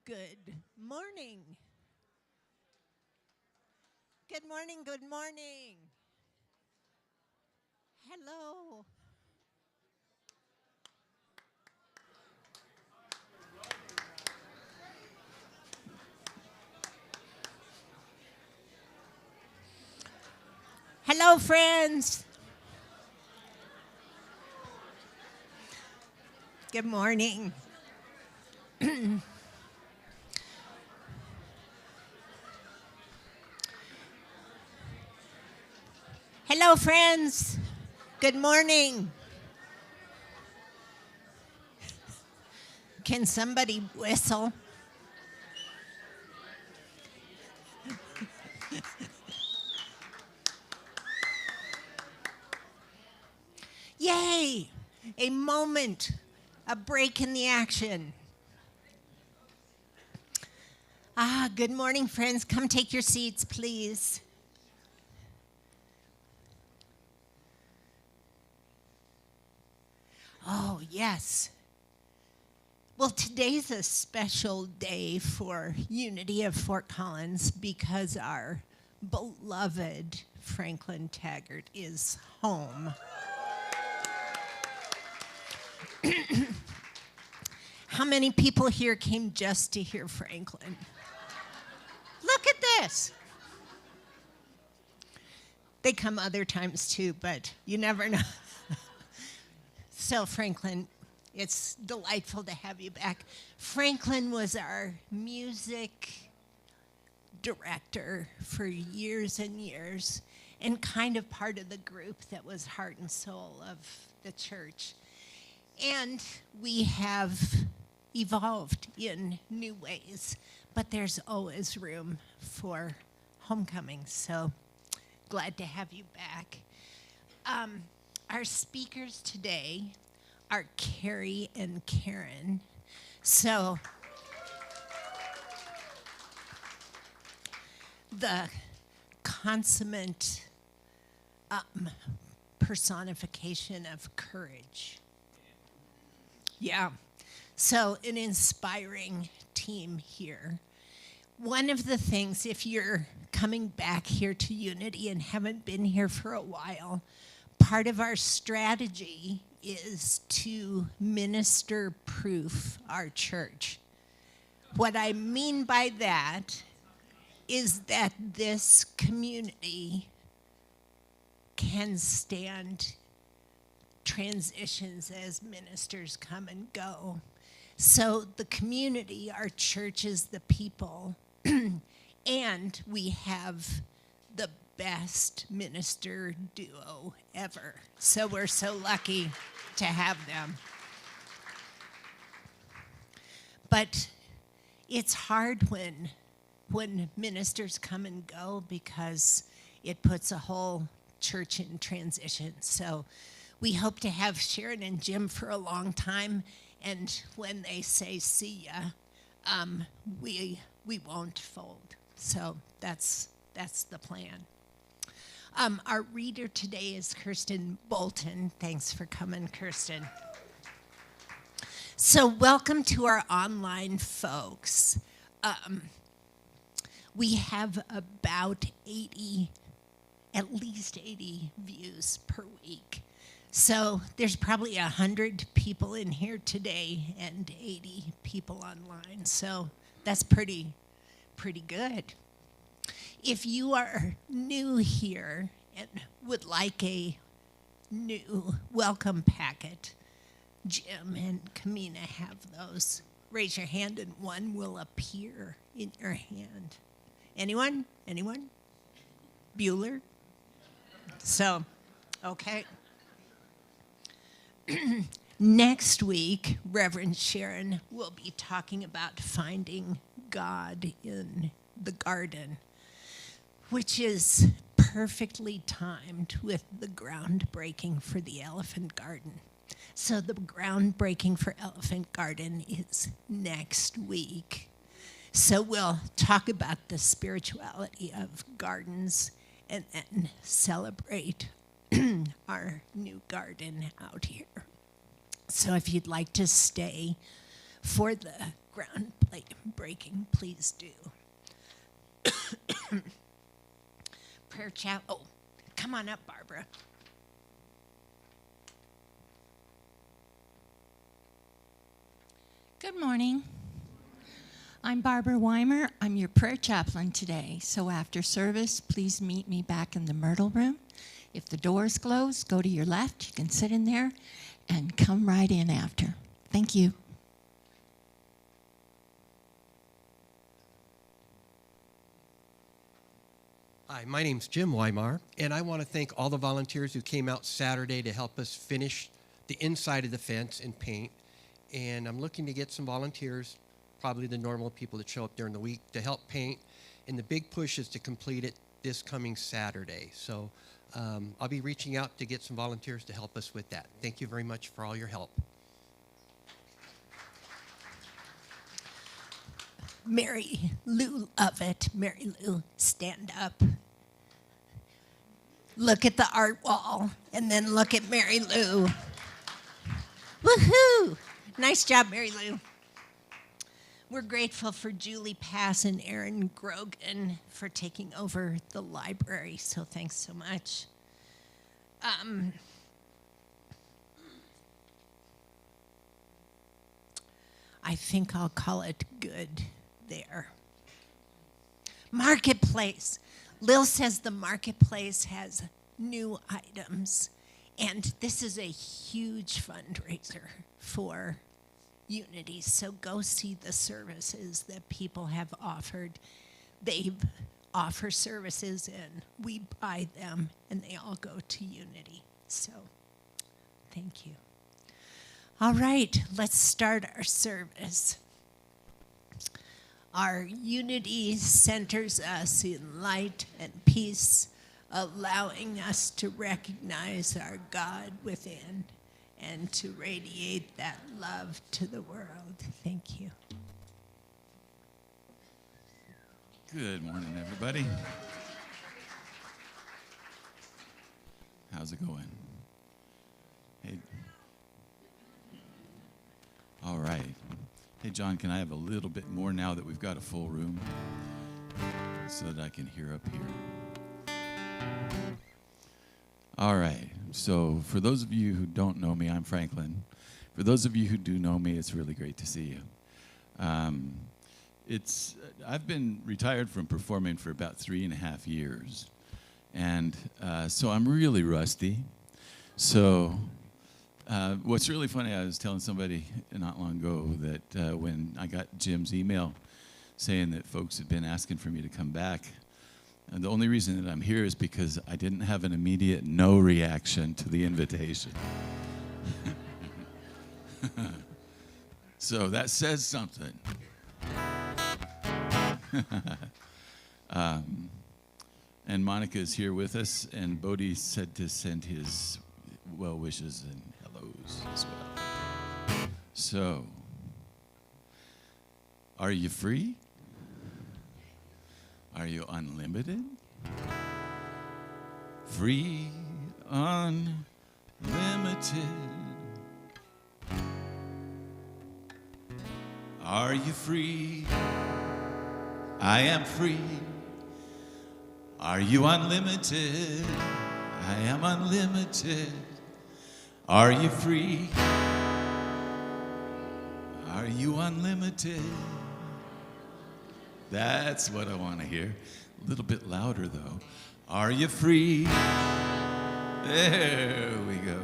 Good morning. Good morning. Good morning. Hello. Hello, friends. Good morning. Hello, friends. Good morning. Can somebody whistle? Yay! A moment, a break in the action. Good morning, friends. Come take your seats, please. Oh, yes. Well, today's a special day for Unity of Fort Collins because our beloved Franklin Taggart is home. How many people here came just to hear Franklin? Look at this. They come other times too, but you never know. So, Franklin, it's delightful to have you back. Franklin was our music director for years and years and kind of part of the group that was heart and soul of the church. And we have evolved in new ways, but there's always room for homecoming. So glad to have you back. Our speakers today are Carey and Karen. So the consummate personification of courage. Yeah. So an inspiring team here. One of the things, if you're coming back here to Unity and haven't been here for a while, part of our strategy is to minister-proof our church. What I mean by that is that this community can stand transitions as ministers come and go. So the community, our church is the people, and we have the best minister duo ever. So we're so lucky to have them. But it's hard when ministers come and go because it puts a whole church in transition. So we hope to have Sharon and Jim for a long time, and when they say see ya, we won't fold. So that's the plan. Our reader today is Kirsten Bolton. Thanks for coming, Kirsten. So welcome to our online folks. We have about at least 80 views per week. So there's probably 100 people in here today and 80 people online. So that's pretty good. If you are new here and would like a new welcome packet, Jim and Kamina have those. Raise your hand and one will appear in your hand. Anyone? Bueller? So, okay. Next week, Reverend Sharon will be talking about finding God in the garden, which is perfectly timed with the groundbreaking for the Elephant Garden. So the groundbreaking for Elephant Garden is next week. So we'll talk about the spirituality of gardens and then celebrate our new garden out here. So if you'd like to stay for the groundbreaking, please do. Prayer chapel. Oh, come on up, Barbara. Good morning. I'm Barbara Weimer. I'm your prayer chaplain today. So after service, please meet me back in the Myrtle Room. If the door's closed, go to your left. You can sit in there and come right in after. Thank you. Hi, my name's Jim Weimar, and I want to thank all the volunteers who came out Saturday to help us finish the inside of the fence and paint. And I'm looking to get some volunteers, probably the normal people that show up during the week, to help paint. And the big push is to complete it this coming Saturday. So I'll be reaching out to get some volunteers to help us with that. Thank you very much for all your help. Mary Lou Lovett. Mary Lou, stand up. Look at the art wall, and then look at Mary Lou. Woohoo! Nice job, Mary Lou. We're grateful for Julie Pass and Aaron Grogan for taking over the library, so thanks so much. I think I'll call it good there. Marketplace. Lil says the marketplace has new items, and this is a huge fundraiser for Unity. So go see the services that people have offered. They offer services, and we buy them, and they all go to Unity. So thank you. All right, let's start our service. Our unity centers us in light and peace, allowing us to recognize our God within and to radiate that love to the world. Thank you. Good morning, everybody. How's it going? Hey. All right. Hey, John, can I have a little bit more now that we've got a full room so that I can hear up here? All right. So for those of you who don't know me, I'm Franklin. For those of you who do know me, it's really great to see you. I've been retired from performing for about 3.5 years. And so I'm really rusty. So what's really funny, I was telling somebody not long ago that when I got Jim's email saying that folks had been asking for me to come back, and the only reason that I'm here is because I didn't have an immediate no reaction to the invitation. So that says something. And Monica is here with us, and Bodhi said to send his well wishes and hellos as well. So, are you free? Are you unlimited? Free, unlimited. Are you free? I am free. Are you unlimited? I am unlimited. Are you free? Are you unlimited? That's what I want to hear. A little bit louder, though. Are you free? There we go.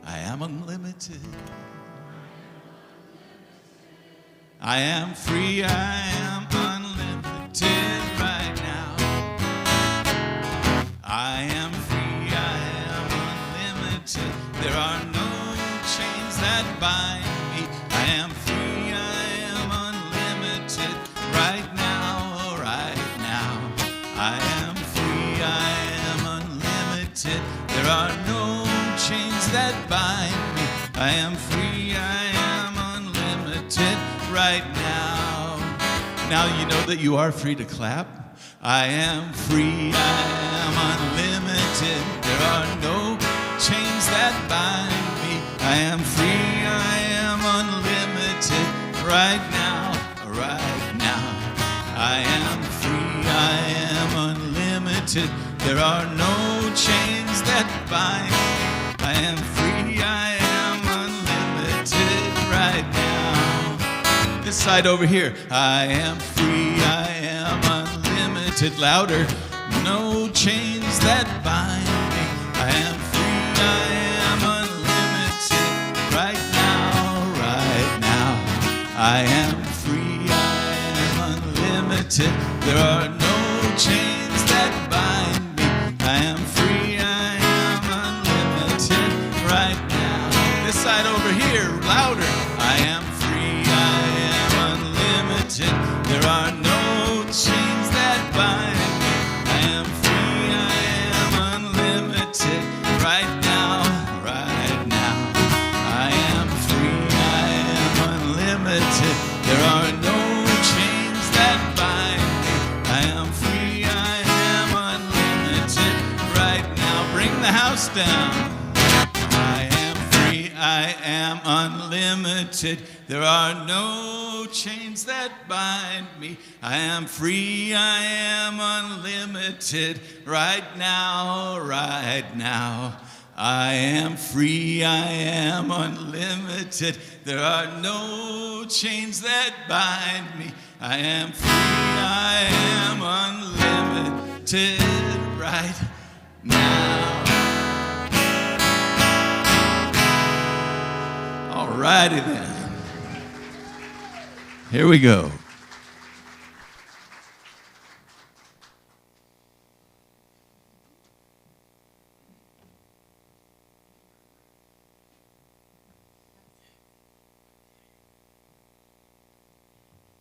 I am unlimited. I am free. I am unlimited right now. I am free. I am unlimited. There are no chains that bind me. I am free. I am unlimited right now. Right now. I am free. I am unlimited. There are no chains that bind me. I am free. I am unlimited right now. Now you know that you are free to clap. I am free, I am unlimited. There are no chains that bind me. I am free, I am unlimited right now. right now. I am free, I am unlimited. There are no chains that bind me. I am free, I am unlimited right now. This side over here. I am free, I am unlimited. Louder. No chains that bind me. I am free, I am unlimited right now, right now. I am free, I am unlimited. There are no chains that bind me. I am free, I am unlimited right now. This side over here, louder. I am free, I am unlimited. There are no chains that bind me. I am free, I am unlimited right now, right now. I am free, I am unlimited. There are no chains that bind me. I am free, I am unlimited right now. Bring the house down. I am free, I am unlimited. There are no chains that bind me. I am free, I am unlimited right now, right now. I am free, I am unlimited. There are no chains that bind me. I am free, I am unlimited right now. All righty then. Here we go.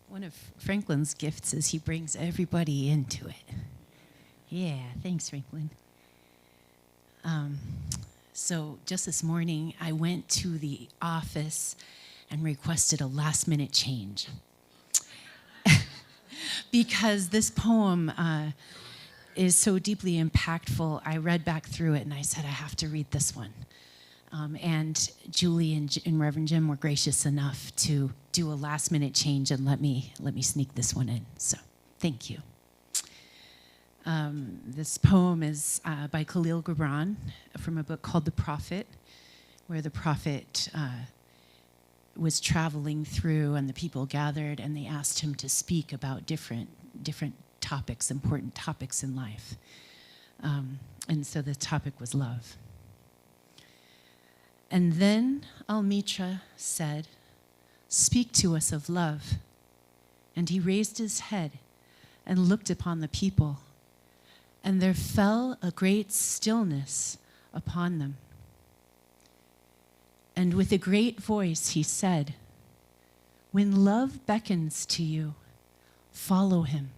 One of Franklin's gifts is he brings everybody into it. Yeah, thanks, Franklin. So just this morning, I went to the office and requested a last-minute change. Because this poem is so deeply impactful, I read back through it and I said, I have to read this one. And Julie and Reverend Jim were gracious enough to do a last-minute change and let me sneak this one in. So, thank you. This poem is by Khalil Gibran from a book called The Prophet, where the prophet was traveling through and the people gathered and they asked him to speak about different topics, important topics in life. And so the topic was love. And then Al-Mitra said, "Speak to us of love." And he raised his head and looked upon the people, and there fell a great stillness upon them. And with a great voice he said, "When love beckons to you, follow him,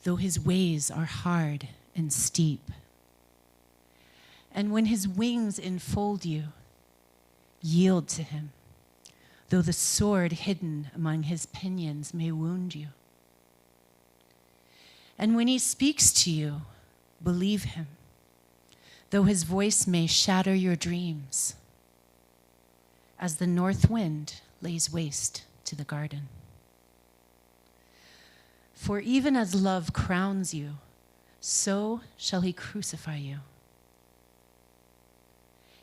though his ways are hard and steep. And when his wings enfold you, yield to him, though the sword hidden among his pinions may wound you. And when he speaks to you, believe him, though his voice may shatter your dreams, as the north wind lays waste to the garden. For even as love crowns you, so shall he crucify you.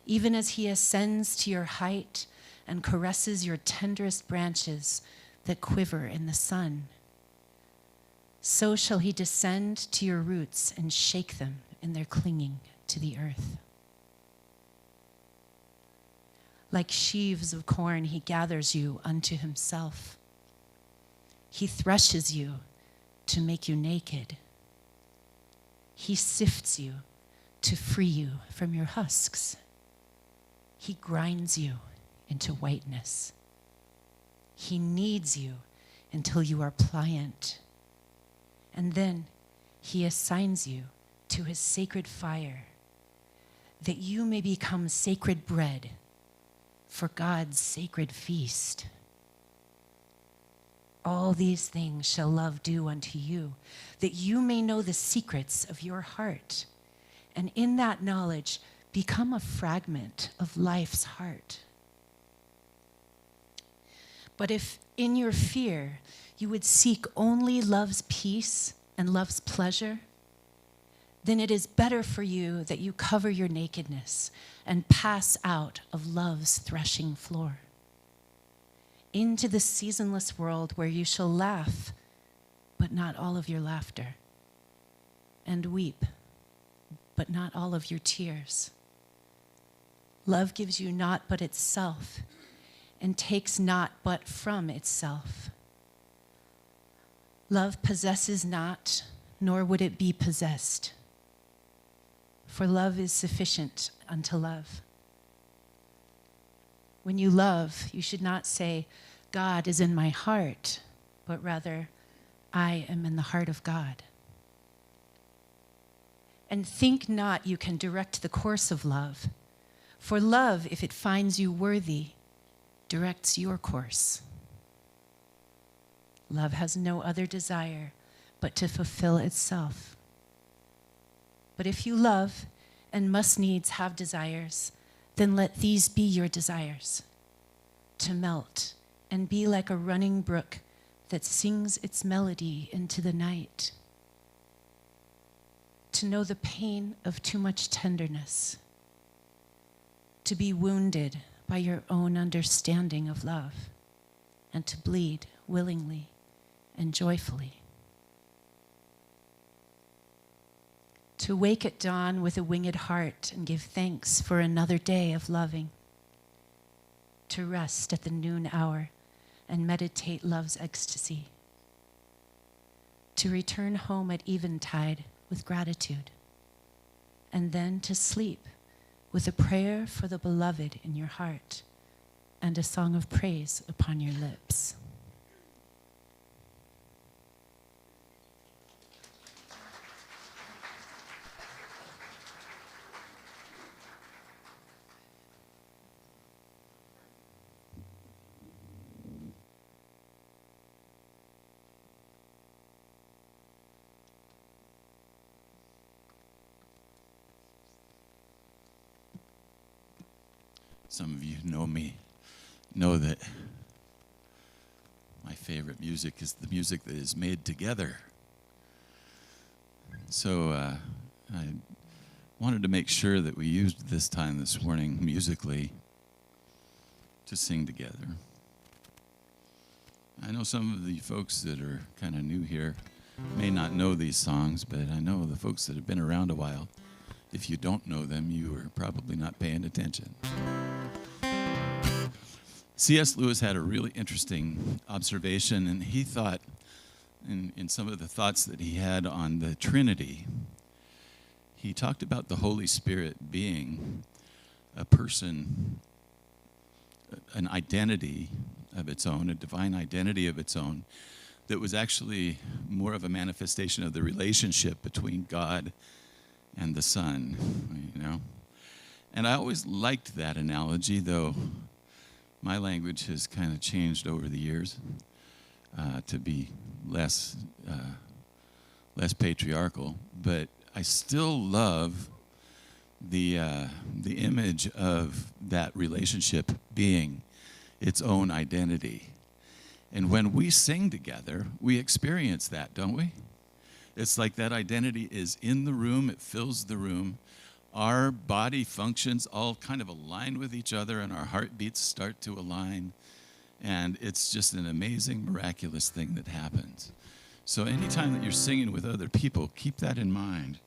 Even as he ascends to your height and caresses your tenderest branches that quiver in the sun, so shall he descend to your roots and shake them in their clinging to the earth. Like sheaves of corn, he gathers you unto himself. He threshes you to make you naked. He sifts you to free you from your husks. He grinds you into whiteness. He kneads you until you are pliant. And then he assigns you to his sacred fire, that you may become sacred bread for God's sacred feast. All these things shall love do unto you, that you may know the secrets of your heart, and in that knowledge become a fragment of life's heart. But if in your fear you would seek only love's peace and love's pleasure, then it is better for you that you cover your nakedness and pass out of love's threshing floor into the seasonless world where you shall laugh, but not all of your laughter, and weep, but not all of your tears. Love gives you not but itself, and takes not but from itself. Love possesses not, nor would it be possessed. For love is sufficient unto love. When you love, you should not say, God is in my heart, but rather, I am in the heart of God. And think not you can direct the course of love, for love, if it finds you worthy, directs your course. Love has no other desire but to fulfill itself. But if you love and must needs have desires, then let these be your desires, to melt and be like a running brook that sings its melody into the night, to know the pain of too much tenderness, to be wounded by your own understanding of love, and to bleed willingly and joyfully. To wake at dawn with a winged heart and give thanks for another day of loving. To rest at the noon hour and meditate love's ecstasy. To return home at eventide with gratitude. And then to sleep with a prayer for the beloved in your heart and a song of praise upon your lips. Some of you know me, know that my favorite music is the music that is made together. So I wanted to make sure that we used this time this morning musically to sing together. I know some of the folks that are kind of new here may not know these songs, but I know the folks that have been around a while, if you don't know them, you are probably not paying attention. C.S. Lewis had a really interesting observation, and he thought, in some of the thoughts that he had on the Trinity, he talked about the Holy Spirit being a person, an identity of its own, a divine identity of its own, that was actually more of a manifestation of the relationship between God and the Son, you know. And I always liked that analogy, though my language has kind of changed over the years to be less patriarchal, but I still love the image of that relationship being its own identity. And when we sing together, we experience that, don't we? It's like that identity is in the room, it fills the room. Our body functions all kind of align with each other, and our heartbeats start to align. And it's just an amazing, miraculous thing that happens. So anytime that you're singing with other people, keep that in mind,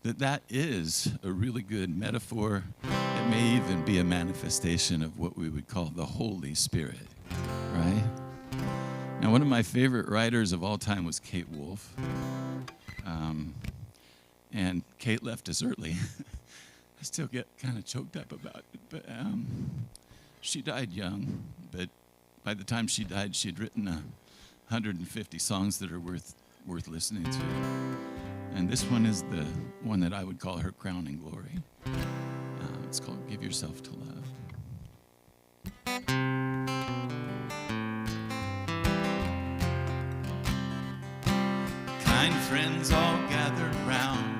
that is a really good metaphor. It may even be a manifestation of what we would call the Holy Spirit, right? Now, one of my favorite writers of all time was Kate Wolf. And Kate left us early. I still get kind of choked up about it. But she died young. But by the time she died, she'd written 150 songs that are worth listening to. And this one is the one that I would call her crowning glory. It's called Give Yourself to Love. Kind friends all gathered round.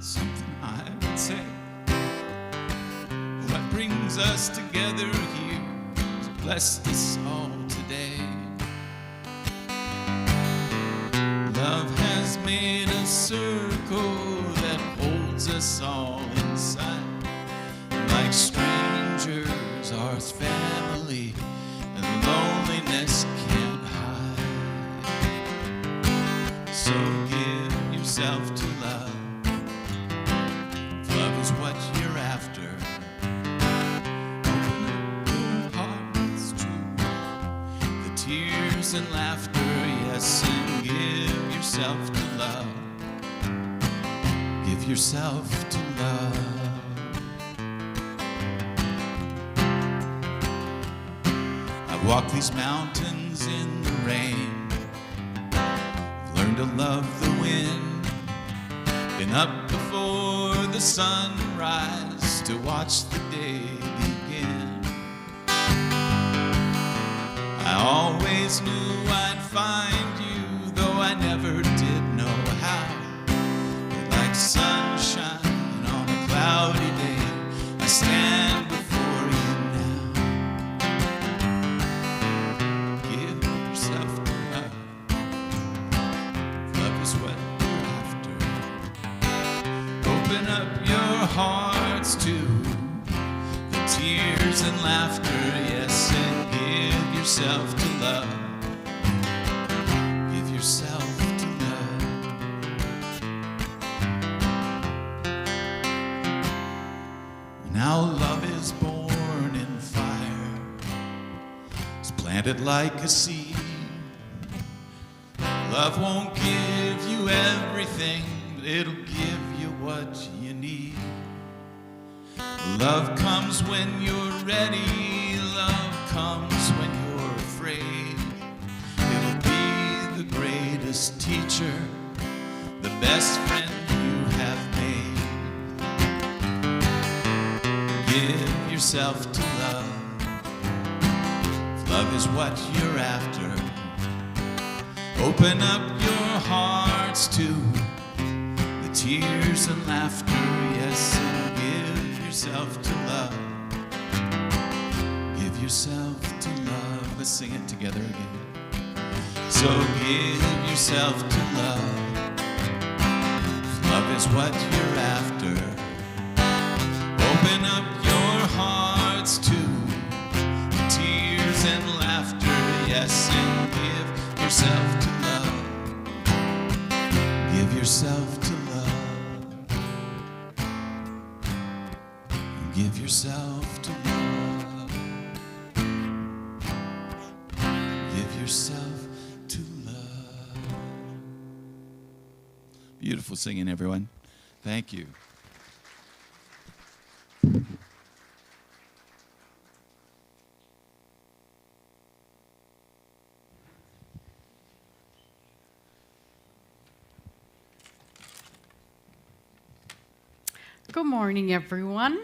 Something I would say. What brings us together here blessed us all today. Love has made a circle that holds us all inside. Like strangers, ours family, and loneliness can't hide. So give yourself to love. If love is what you're after, open up your heart, it's true. The tears and laughter, yes, and give yourself to love. Give yourself to love. I've walked these mountains in the rain, I've learned to love the wind, been up before the sunrise to watch the day begin. I always knew I'd find you, though I never did know how. But like sunshine on a cloudy day, I stand before you now. Give yourself to love. Love is what you're after. Open up your hearts to the tears and laughter, yes, and give yourself to love. Give yourself to love. Now love is born in fire, it's planted like a seed. Love won't give you everything, but it'll give you what you need. Love comes when you're ready, love comes when you're afraid. It'll be the greatest teacher, the best friend you have made. Give yourself to love. If love is what you're after, open up your hearts to the tears and laughter, yes, and give yourself to love. Give yourself to love. Let's sing it together again. So give yourself to love. If love is what you're after, open up your hearts to the tears and laughter, yes, and give yourself to love. Give yourself to love. Give yourself to love. Give yourself to love. Beautiful singing, everyone. Thank you. Good morning, everyone.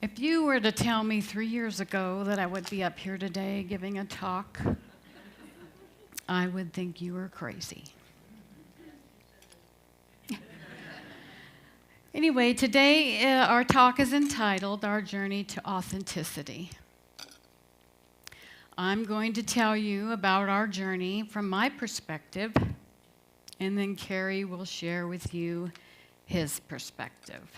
If you were to tell me 3 years ago that I would be up here today giving a talk, I would think you were crazy. Anyway, today our talk is entitled Our Journey to Authenticity. I'm going to tell you about our journey from my perspective, and then Carey will share with you his perspective.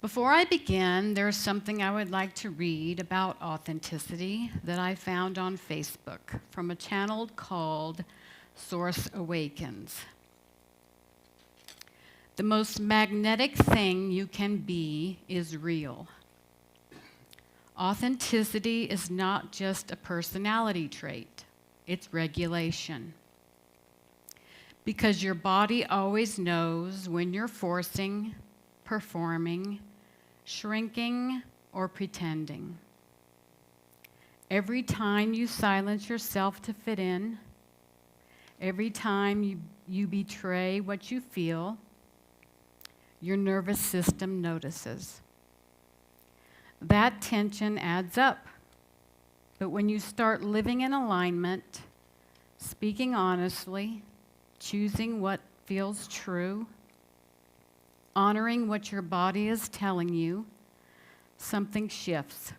Before I begin, there's something I would like to read about authenticity that I found on Facebook from a channel called Source Awakens. The most magnetic thing you can be is real. Authenticity is not just a personality trait, it's regulation. Because your body always knows when you're forcing, performing, shrinking, or pretending. Every time you silence yourself to fit in, every time you betray what you feel, your nervous system notices. That tension adds up. But when you start living in alignment, speaking honestly, choosing what feels true, honoring what your body is telling you, something shifts.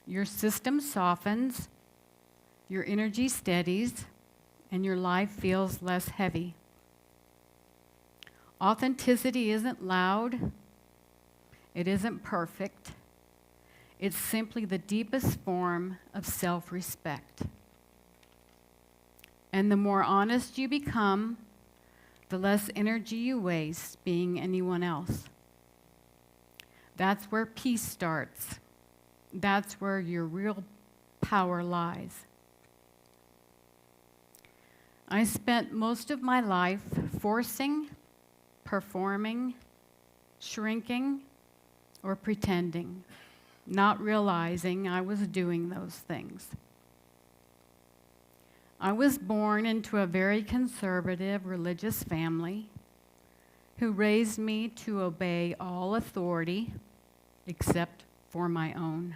Your system softens, your energy steadies, and your life feels less heavy. Authenticity isn't loud. It isn't perfect. It's simply the deepest form of self-respect. And the more honest you become, the less energy you waste being anyone else. That's where peace starts. That's where your real power lies. I spent most of my life forcing, performing, shrinking, or pretending, not realizing I was doing those things. I was born into a very conservative religious family who raised me to obey all authority except for my own.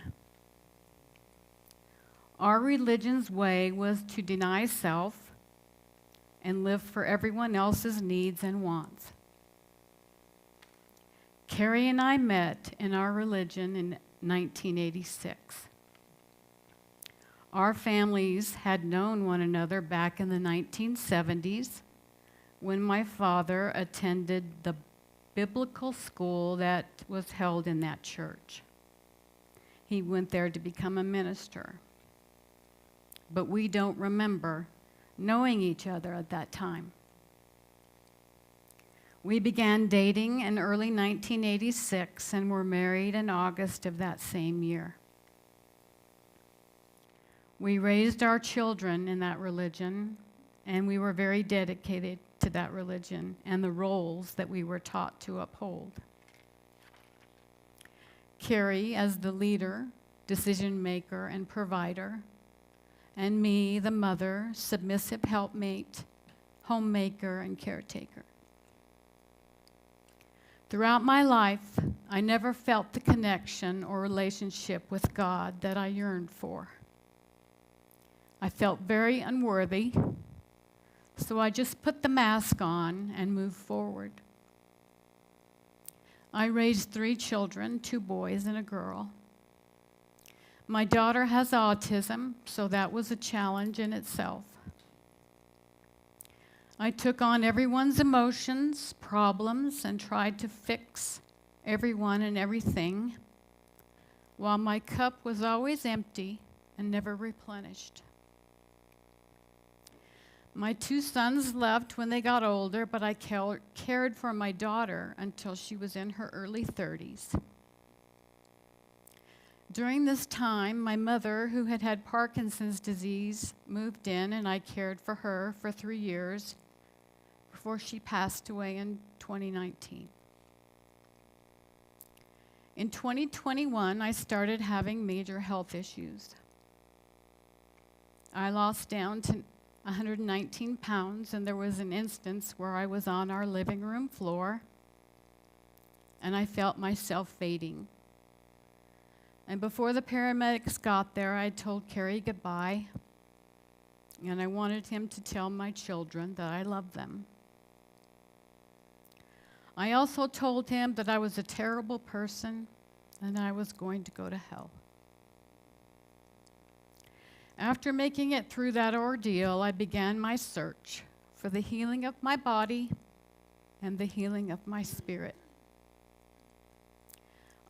Our religion's way was to deny self and live for everyone else's needs and wants. Carey and I met in our religion in 1986. Our families had known one another back in the 1970s when my father attended the biblical school that was held in that church. He went there to become a minister. But we don't remember knowing each other at that time. We began dating in early 1986 and were married in August of that same year. We raised our children in that religion, and we were very dedicated to that religion and the roles that we were taught to uphold. Carey as the leader, decision maker, and provider, and me, the mother, submissive helpmate, homemaker, and caretaker. Throughout my life, I never felt the connection or relationship with God that I yearned for. I felt very unworthy, so I just put the mask on and moved forward. I raised 3 children, 2 boys and a girl. My daughter has autism, so that was a challenge in itself. I took on everyone's emotions, problems, and tried to fix everyone and everything, while my cup was always empty and never replenished. My 2 sons left when they got older, but I cared for my daughter until she was in her early 30s. During this time, my mother, who had had Parkinson's disease, moved in, and I cared for her for 3 years before she passed away in 2019. In 2021, I started having major health issues. I lost down to 119 pounds, and there was an instance where I was on our living room floor, and I felt myself fading. And before the paramedics got there, I told Carey goodbye, and I wanted him to tell my children that I love them. I also told him that I was a terrible person and I was going to go to hell. After making it through that ordeal, I began my search for the healing of my body and the healing of my spirit.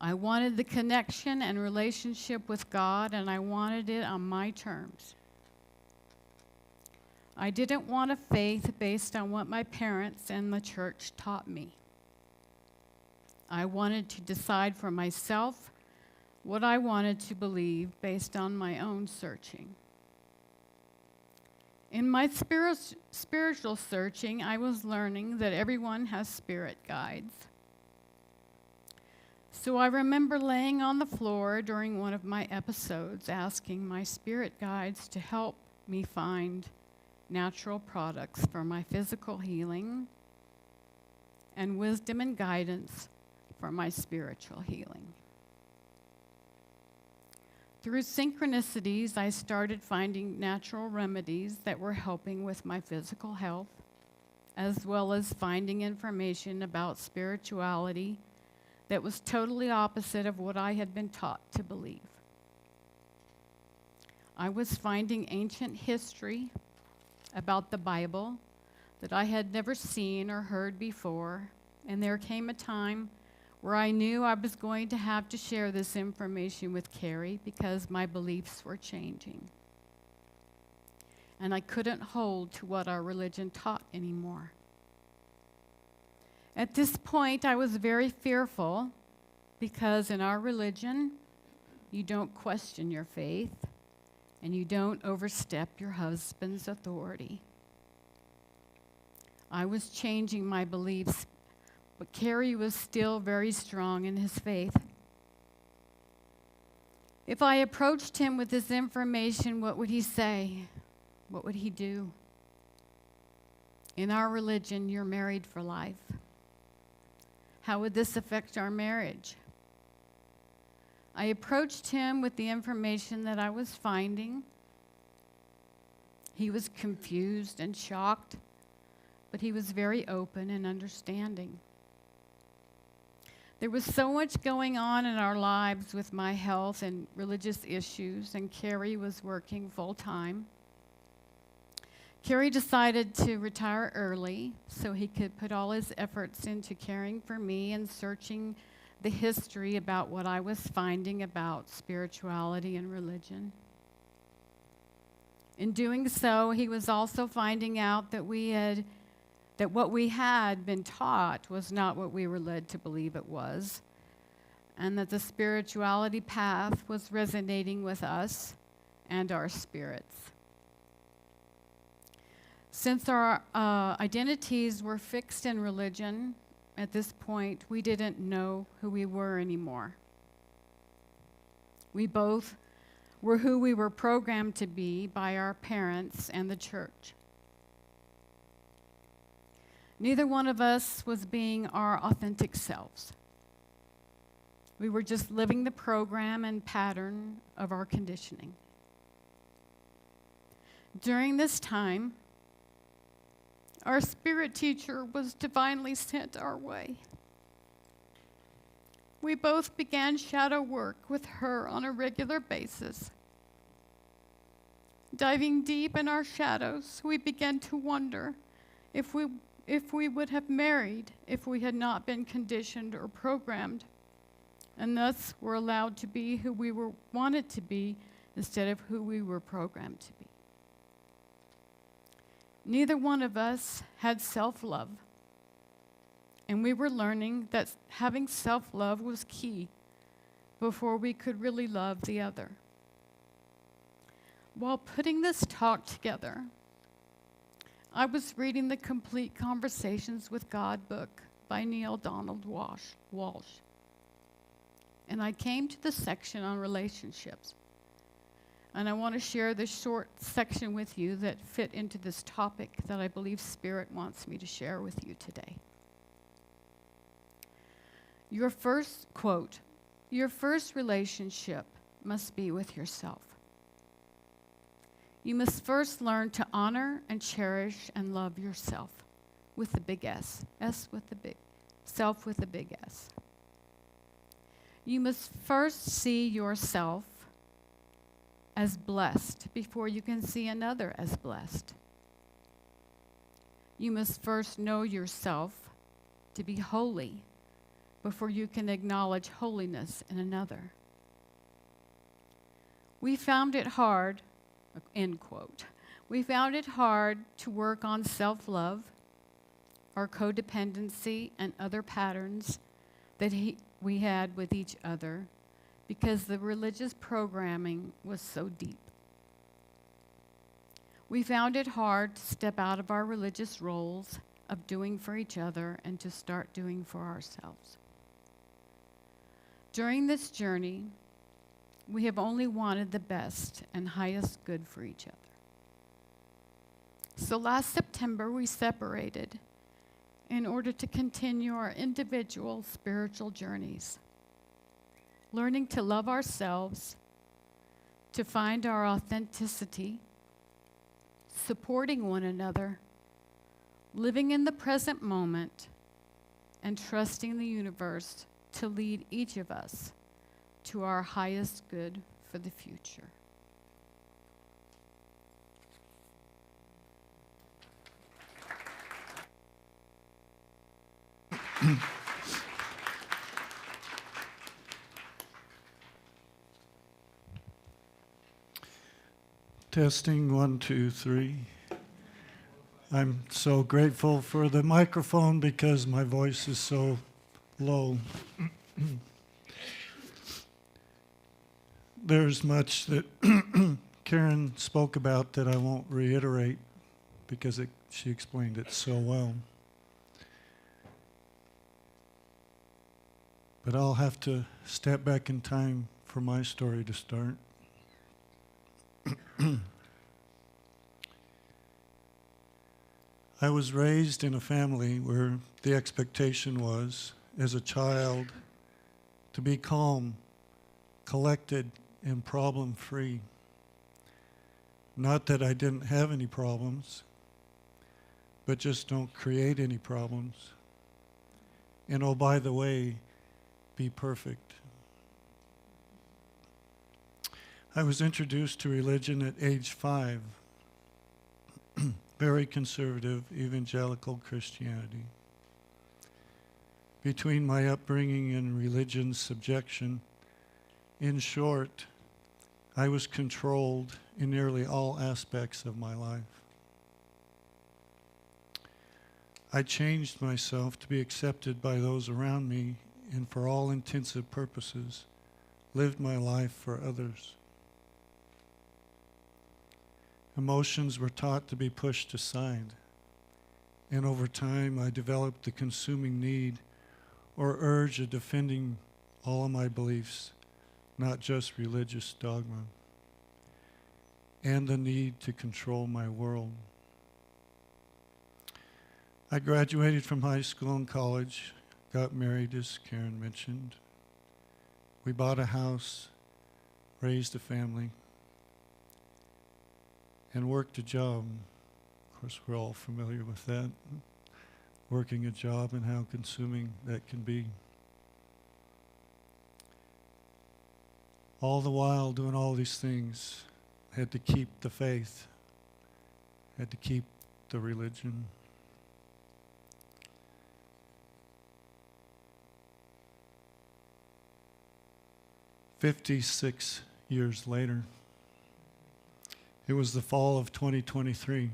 I wanted the connection and relationship with God, and I wanted it on my terms. I didn't want a faith based on what my parents and the church taught me. I wanted to decide for myself what I wanted to believe based on my own searching. In my spiritual searching, I was learning that everyone has spirit guides. So I remember laying on the floor during one of my episodes asking my spirit guides to help me find natural products for my physical healing and wisdom and guidance for my spiritual healing. Through synchronicities, I started finding natural remedies that were helping with my physical health, as well as finding information about spirituality that was totally opposite of what I had been taught to believe. I was finding ancient history about the Bible that I had never seen or heard before, and there came a time where I knew I was going to have to share this information with Carey because my beliefs were changing. And I couldn't hold to what our religion taught anymore. At this point, I was very fearful because in our religion, you don't question your faith and you don't overstep your husband's authority. I was changing my beliefs, but Carey was still very strong in his faith. If I approached him with this information, what would he say? What would he do? In our religion, you're married for life. How would this affect our marriage? I approached him with the information that I was finding. He was confused and shocked, but he was very open and understanding. There was so much going on in our lives with my health and religious issues, and Carey was working full-time. Carey decided to retire early so he could put all his efforts into caring for me and searching the history about what I was finding about spirituality and religion. In doing so, he was also finding out that what we had been taught was not what we were led to believe it was, and that the spirituality path was resonating with us and our spirits. Since our identities were fixed in religion, at this point, we didn't know who we were anymore. We both were who we were programmed to be by our parents and the church. Neither one of us was being our authentic selves. We were just living the program and pattern of our conditioning. During this time, our spirit teacher was divinely sent our way. We both began shadow work with her on a regular basis. Diving deep in our shadows, we began to wonder if we would have married if we had not been conditioned or programmed, and thus were allowed to be who we wanted to be instead of who we were programmed to be. Neither one of us had self-love, and we were learning that having self-love was key before we could really love the other. While putting this talk together, I was reading the Complete Conversations with God book by Neil Donald Walsh, and I came to the section on relationships. And I want to share this short section with you that fit into this topic that I believe Spirit wants me to share with you today. Your first relationship must be with yourself. You must first learn to honor and cherish and love yourself with the big S, self with the big S. You must first see yourself as blessed before you can see another as blessed. You must first know yourself to be holy before you can acknowledge holiness in another. We found it hard, end quote. We found it hard to work on self-love, our codependency, and other patterns that we had with each other, because the religious programming was so deep. We found it hard to step out of our religious roles of doing for each other and to start doing for ourselves. During this journey, we have only wanted the best and highest good for each other. So last September, we separated in order to continue our individual spiritual journeys, learning to love ourselves, to find our authenticity, supporting one another, living in the present moment, and trusting the universe to lead each of us to our highest good for the future. Testing, 1, 2, 3. I'm so grateful for the microphone because my voice is so low. There's much that Karen spoke about that I won't reiterate because she explained it so well. But I'll have to step back in time for my story to start. I was raised in a family where the expectation was, as a child, to be calm, collected, and problem-free. Not that I didn't have any problems, but just don't create any problems. And oh, by the way, be perfect. I was introduced to religion at age 5. Very conservative evangelical Christianity. Between my upbringing and religion's subjection, in short, I was controlled in nearly all aspects of my life. I changed myself to be accepted by those around me and for all intensive purposes, lived my life for others. Emotions were taught to be pushed aside, and over time I developed the consuming need or urge of defending all of my beliefs, not just religious dogma, and the need to control my world. I graduated from high school and college, got married, as Karen mentioned. We bought a house, raised a family, and worked a job. Of course, we're all familiar with that. Working a job and how consuming that can be. All the while doing all these things, had to keep the faith, had to keep the religion. "56 years later, it was the fall of 2023.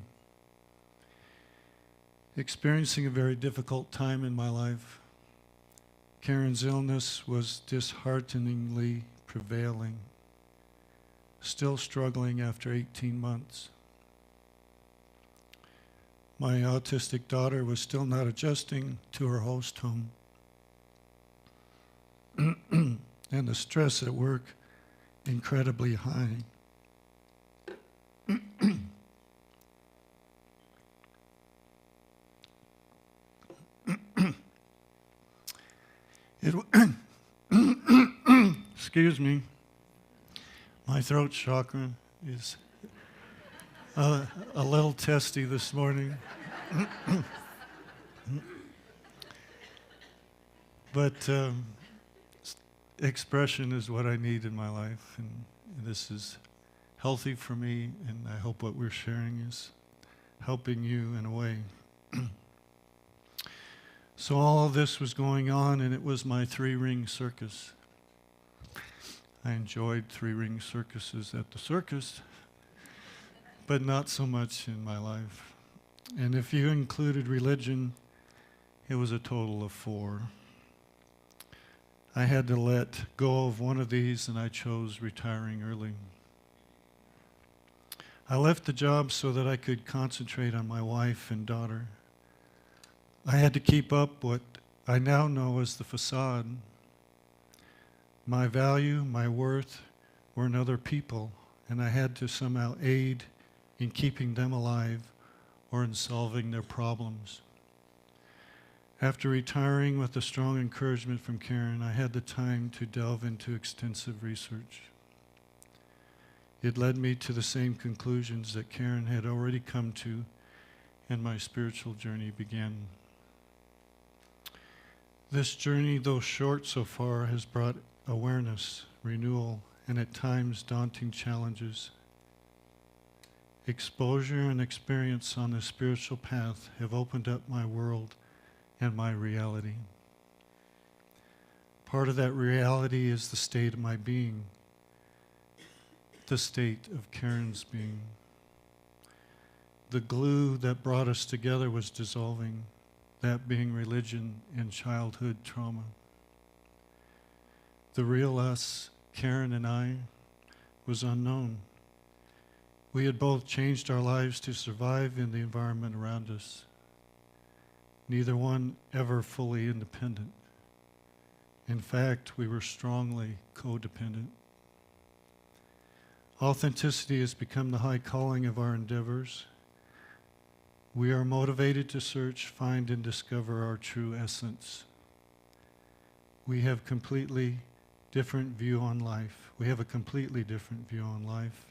Experiencing a very difficult time in my life. Karen's illness was dishearteningly prevailing. Still struggling after 18 months. My autistic daughter was still not adjusting to her host home. And the stress at work incredibly high. Excuse me. My throat chakra is a little testy this morning. But expression is what I need in my life, and this is healthy for me, and I hope what we're sharing is helping you in a way. So all of this was going on, and it was my 3-ring circus. I enjoyed 3-ring circuses at the circus, but not so much in my life. And if you included religion, it was a total of 4. I had to let go of one of these, and I chose retiring early. I left the job so that I could concentrate on my wife and daughter. I had to keep up what I now know as the facade. My value, my worth were in other people, and I had to somehow aid in keeping them alive or in solving their problems. After retiring with a strong encouragement from Karen, I had the time to delve into extensive research. It led me to the same conclusions that Karen had already come to, and my spiritual journey began. This journey, though short so far, has brought awareness, renewal, and at times daunting challenges. Exposure and experience on the spiritual path have opened up my world and my reality. Part of that reality is the state of my being, the state of Karen's being. The glue that brought us together was dissolving, that being religion and childhood trauma. The real us, Karen and I, was unknown. We had both changed our lives to survive in the environment around us. Neither one ever fully independent. In fact, we were strongly codependent. Authenticity has become the high calling of our endeavors. We are motivated to search, find, and discover our true essence. We have completely different view on life. We have a completely different view on life,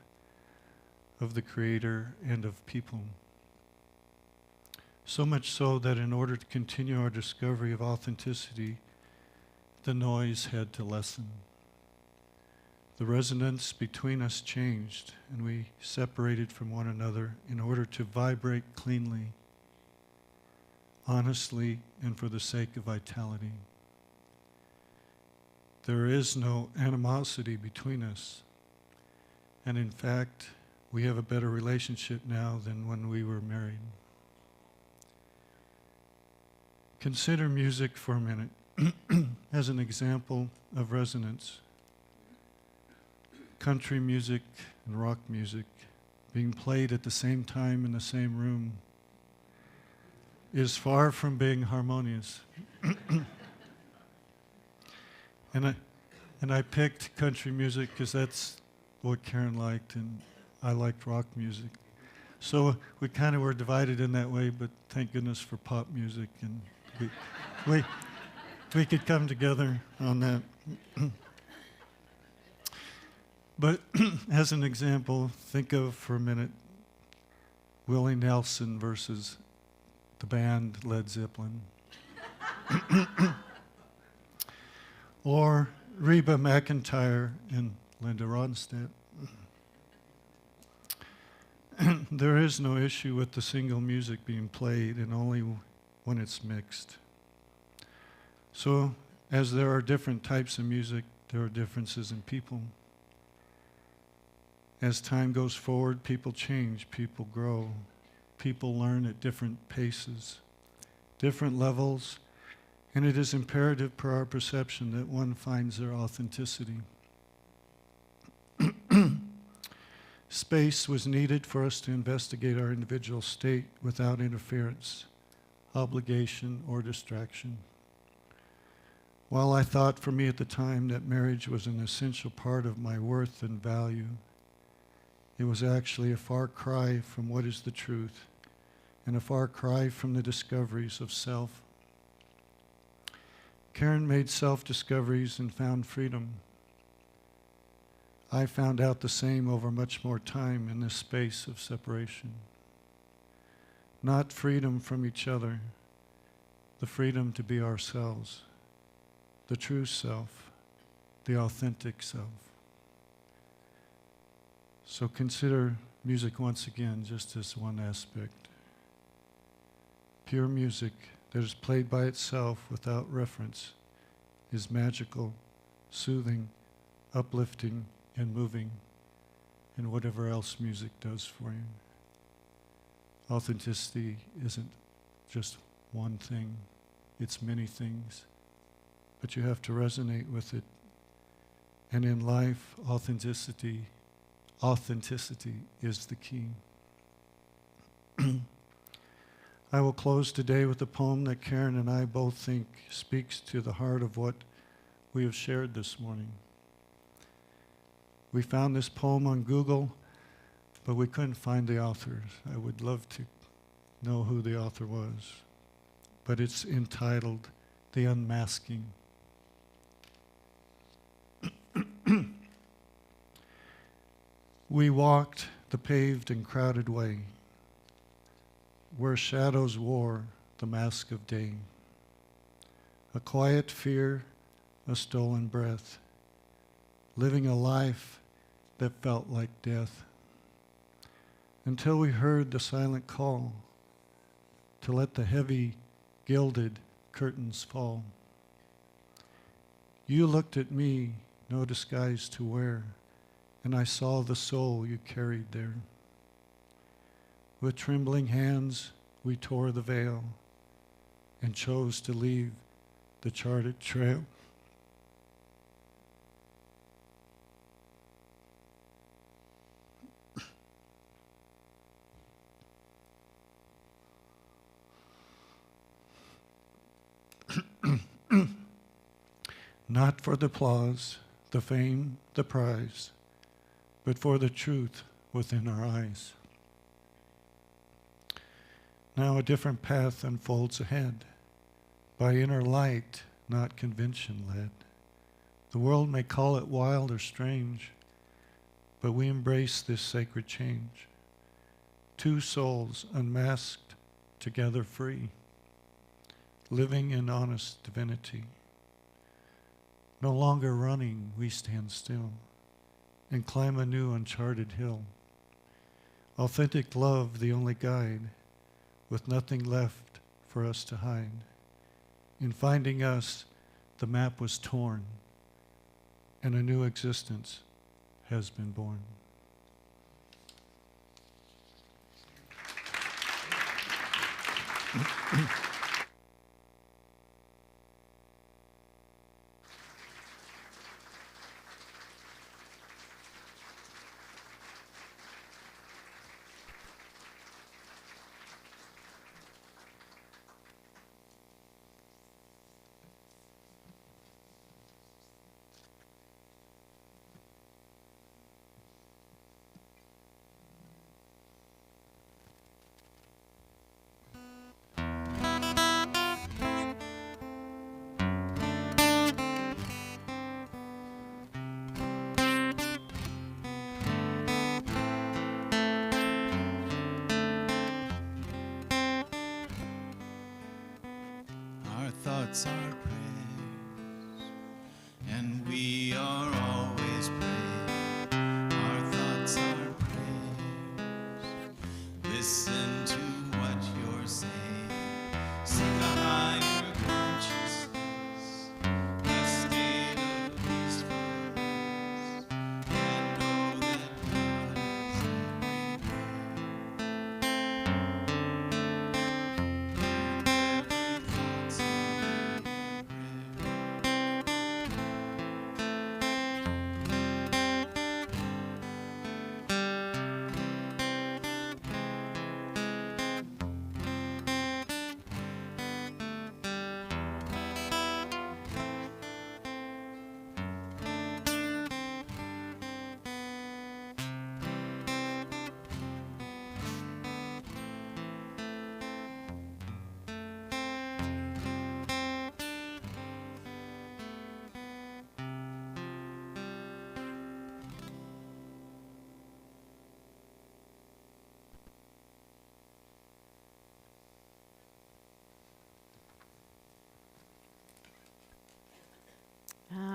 of the Creator, and of people. So much so that in order to continue our discovery of authenticity, the noise had to lessen. The resonance between us changed, and we separated from one another in order to vibrate cleanly, honestly, and for the sake of vitality. There is no animosity between us, and in fact, we have a better relationship now than when we were married. Consider music for a minute as an example of resonance. Country music and rock music being played at the same time in the same room is far from being harmonious. And I picked country music because that's what Karen liked, and I liked rock music. So we kind of were divided in that way, but thank goodness for pop music, and we could come together on that. But as an example, think of for a minute Willie Nelson versus the band Led Zeppelin. Or Reba McEntire and Linda Ronstadt. There is no issue with the single music being played, and only when it's mixed. So, as there are different types of music, there are differences in people. As time goes forward, people change, people grow, people learn at different paces, different levels, and it is imperative per our perception that one finds their authenticity. Space was needed for us to investigate our individual state without interference, obligation, or distraction. While I thought for me at the time that marriage was an essential part of my worth and value, it was actually a far cry from what is the truth, and a far cry from the discoveries of self. Karen made self-discoveries and found freedom. I found out the same over much more time in this space of separation. Not freedom from each other, the freedom to be ourselves, the true self, the authentic self. So consider music once again just as one aspect. Pure music that is played by itself without reference is magical, soothing, uplifting, and moving, and whatever else music does for you. Authenticity isn't just one thing, it's many things, but you have to resonate with it. And in life, authenticity is the key. I will close today with a poem that Karen and I both think speaks to the heart of what we have shared this morning. We found this poem on Google, but we couldn't find the author. I would love to know who the author was. But it's entitled The Unmasking. We walked the paved and crowded way, where shadows wore the mask of day. a quiet fear, a stolen breath, living a life that felt like death, until we heard the silent call to let the heavy, gilded curtains fall. You looked at me, no disguise to wear, and I saw the soul you carried there. With trembling hands, we tore the veil and chose to leave the charted trail. Not for the applause, the fame, the prize, but for the truth within our eyes. Now a different path unfolds ahead, by inner light, not convention-led. The world may call it wild or strange, but we embrace this sacred change. Two souls unmasked, together free, living in honest divinity. No longer running, we stand still and climb a new uncharted hill. Authentic love, the only guide, with nothing left for us to hide. In finding us, the map was torn, and a new existence has been born. Our thoughts are prayers, and we are always praying. Our thoughts are prayers. Listen to what you're saying. Seek a higher consciousness, a state of peace for us, and know that God is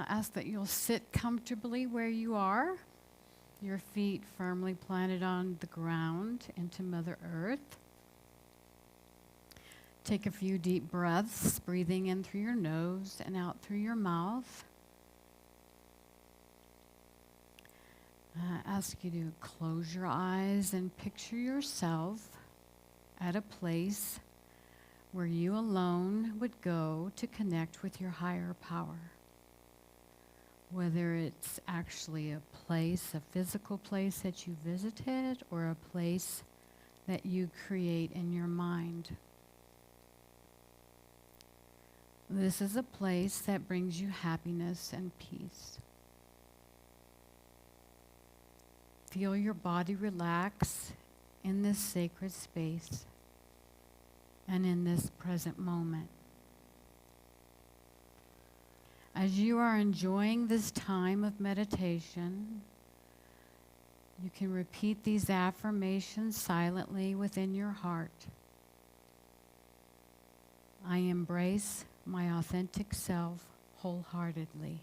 Ask that you'll sit comfortably where you are, your feet firmly planted on the ground into Mother Earth. Take a few deep breaths, breathing in through your nose and out through your mouth. Ask you to close your eyes and picture yourself at a place where you alone would go to connect with your higher power. Whether it's actually a place, a physical place that you visited, or a place that you create in your mind. This is a place that brings you happiness and peace. Feel your body relax in this sacred space and in this present moment. As you are enjoying this time of meditation, you can repeat these affirmations silently within your heart. I embrace my authentic self wholeheartedly.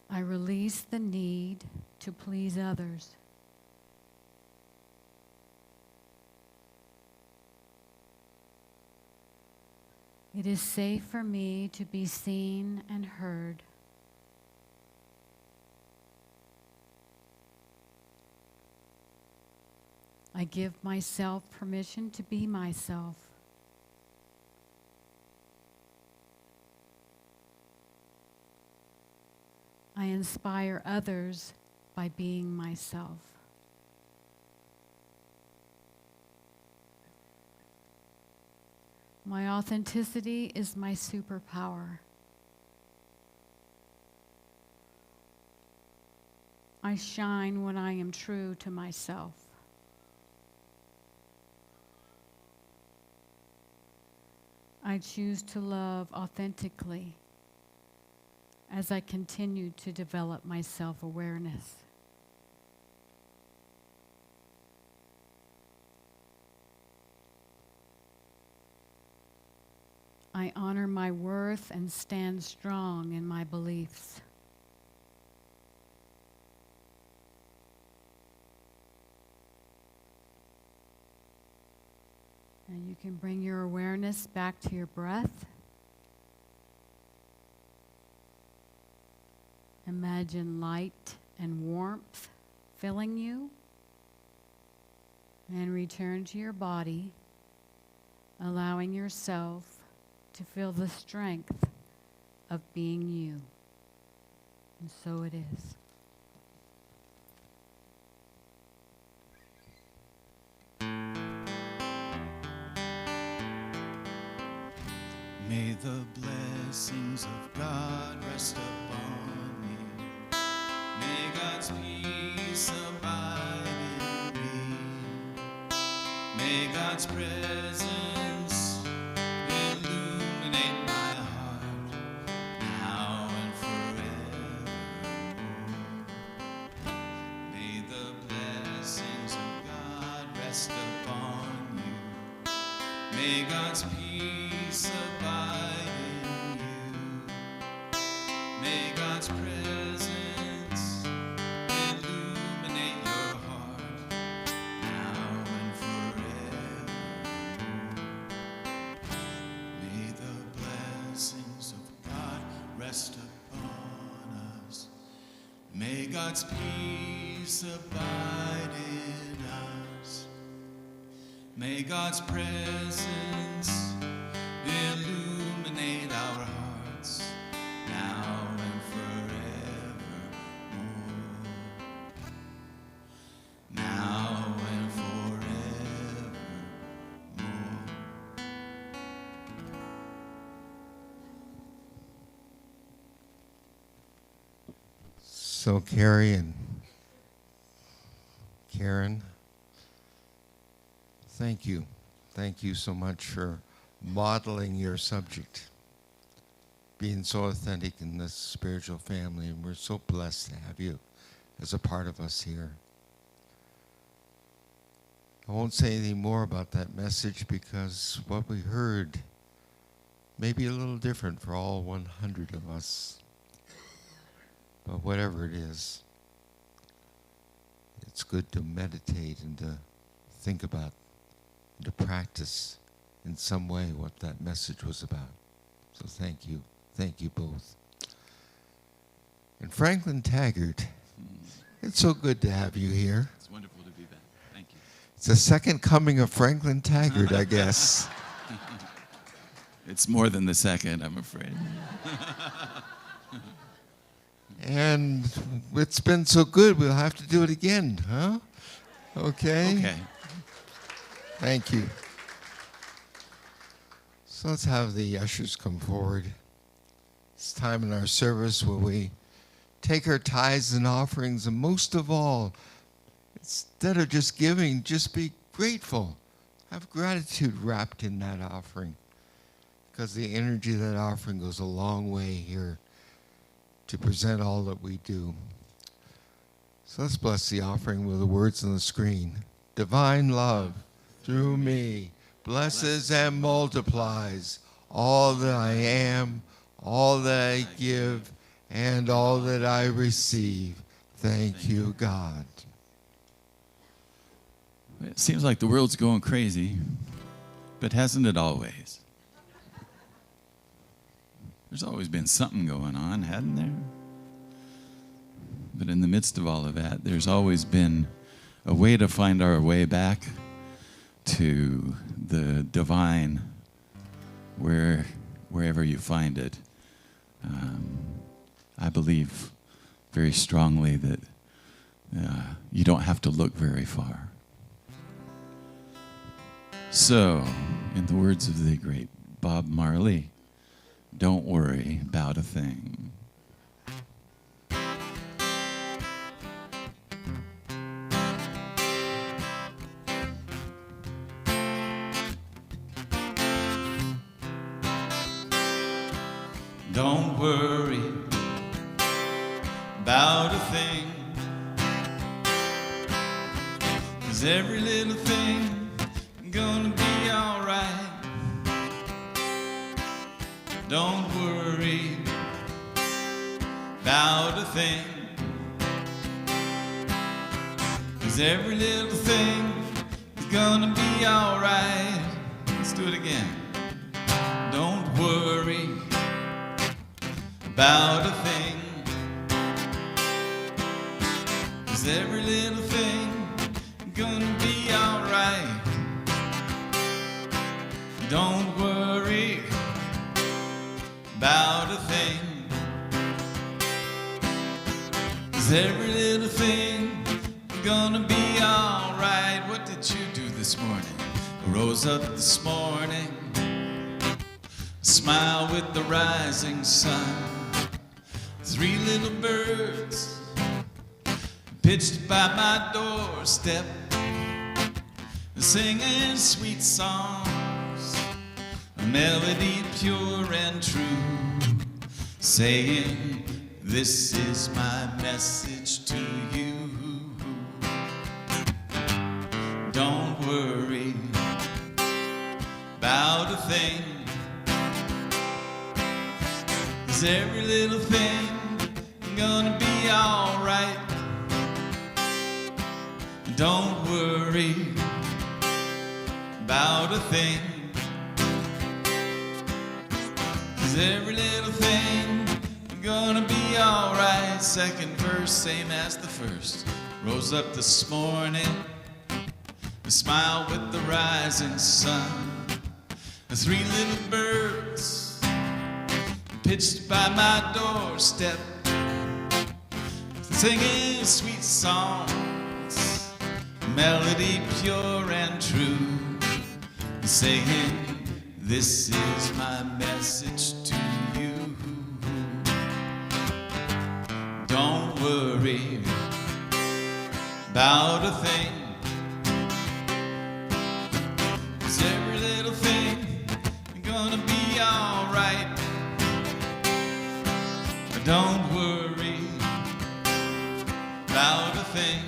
I release the need to please others. It is safe for me to be seen and heard. I give myself permission to be myself. I inspire others by being myself. My authenticity is my superpower. I shine when I am true to myself. I choose to love authentically as I continue to develop my self-awareness. I honor my worth and stand strong in my beliefs. And you can bring your awareness back to your breath. Imagine light and warmth filling you. And return to your body, allowing yourself to feel the strength of being you. And so it is. May the blessings of God rest upon me. May God's peace abide in me. May God's presence illuminate my heart now and forevermore. May the blessings of God rest upon you. May God's peace abide in you. May God's presence illuminate your heart now and forevermore. May the blessings of God rest upon us. May God's peace abide in us. May God's presence illuminate our hearts now and forevermore. Now and forevermore. So, Carey and Karen, thank you. Thank you so much for modeling your subject, being so authentic in this spiritual family, and we're so blessed to have you as a part of us here. I won't say anything more about that message because what we heard may be a little different for all 100 of us. But whatever it is, it's good to meditate and to think about, to practice in some way what that message was about. So thank you. Thank you both. And Franklin Taggart, it's so good to have you here. It's wonderful to be back. Thank you. It's the second coming of Franklin Taggart, I guess. It's more than the second, I'm afraid. And it's been so good, we'll have to do it again, huh? Okay? Okay. Thank you. So let's have the ushers come forward. It's time in our service where we take our tithes and offerings, and most of all, instead of just giving, just be grateful. Have gratitude wrapped in that offering, because the energy of that offering goes a long way here to present all that we do. So let's bless the offering with the words on the screen. Divine love, through me, blesses and multiplies all that I am, all that I give, and all that I receive. Thank you, God. It seems like the world's going crazy, but hasn't it always? There's always been something going on, hadn't there? But in the midst of all of that, there's always been a way to find our way back to the divine, wherever you find it. I believe very strongly that you don't have to look very far. So, in the words of the great Bob Marley, don't worry about a thing. Don't worry about a thing, 'cause every little thing gonna be alright. Don't worry about a thing, 'cause every little thing is gonna be alright. Let's do it again. Don't worry about a thing, 'cause every little thing gonna be alright. Don't worry about a thing, 'cause every little thing gonna be alright. What did you do this morning? I rose up this morning, smile with the rising sun. 3 little birds pitched by my doorstep, singing sweet songs, a melody pure and true, saying, this is my message to you. Don't worry about a thing, 'cause every little thing gonna be alright. Don't worry about a thing, 'cause every little thing gonna be alright. Second verse, same as the first. Rose up this morning, a smile with the rising sun. 3 little birds pitched by my doorstep, singing sweet songs, melody pure and true, saying, this is my message to you. Don't worry about a thing, 'cause every little thing gonna be alright. Don't worry about a thing,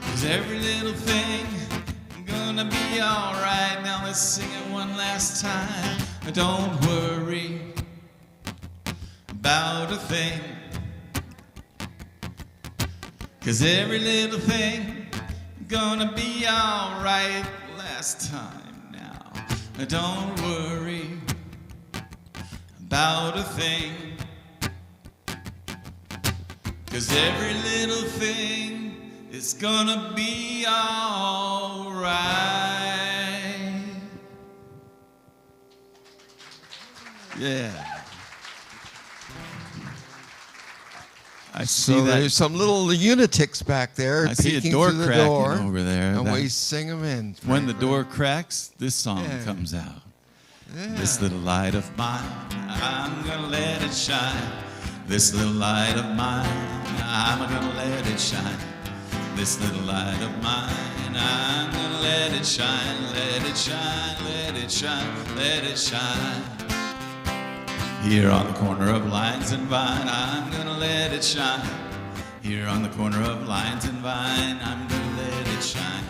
'cause every little thing gonna be alright. Now let's sing it one last time. Don't worry about a thing, 'cause every little thing gonna be alright. Last time now. Don't worry about a thing, 'cause every little thing is gonna be alright. Yeah. I see So that. there's some little lunatics back there I see a peeking door through the cracking door, over there. and That- we sing them in. When the door cracks, this song Yeah. comes out. Yeah. This little light of mine, I'm gonna let it shine. This little light of mine, I'm gonna let it shine. This little light of mine, I'm gonna let it shine, let it shine, let it shine, let it shine. Here on the corner of Lions and Vine, I'm gonna let it shine. Here on the corner of Lions and Vine, I'm gonna let it shine.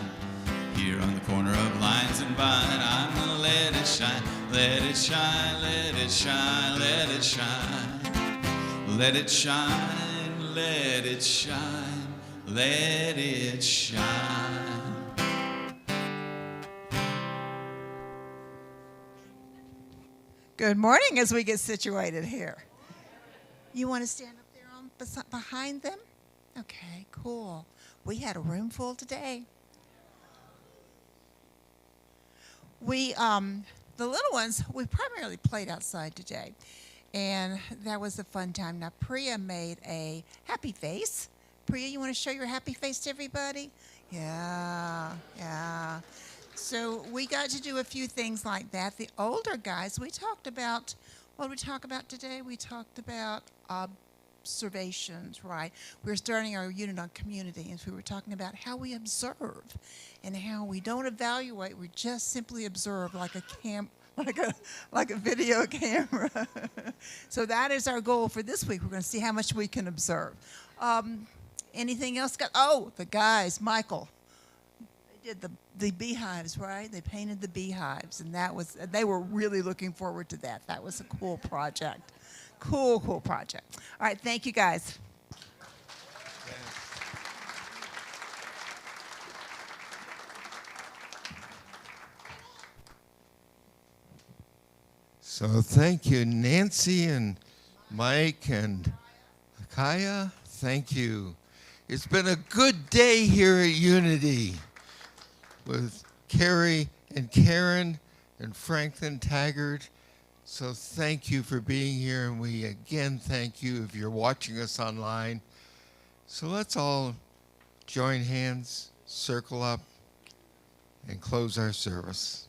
Here on the corner of Lions and Vine, I'm gonna let it shine. Let it shine, let it shine, let it shine. Let it shine, let it shine, let it shine. Good morning as we get situated here. You want to stand up there behind them? Okay, cool. We had a room full today. The little ones, we primarily played outside today, and that was a fun time. Now, Priya made a happy face. Priya, you want to show your happy face to everybody? Yeah. So we got to do a few things like that. The older guys, what did we talk about today? We talked about observations, right? We're starting our unit on community, and so we were talking about how we observe and how we don't evaluate, we just simply observe like a video camera. So that is our goal for this week. We're going to see how much we can observe. Anything else? The guys, Michael. They did the beehives, right? They painted the beehives, and they were really looking forward to that. That was a cool project. Cool project. All right, thank you guys. So thank you, Nancy and Mike and Kaya. Thank you. It's been a good day here at Unity with Carey and Karen and Franklin Taggart. So thank you for being here, and we again thank you if you're watching us online. So let's all join hands, circle up, and close our service.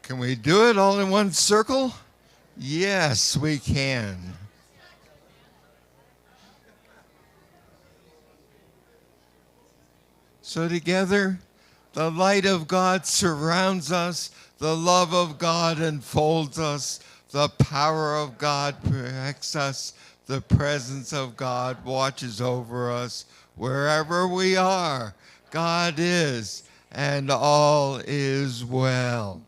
Can we do it all in one circle? Yes, we can. So together, the light of God surrounds us, the love of God enfolds us, the power of God protects us, the presence of God watches over us. Wherever we are, God is, and all is well.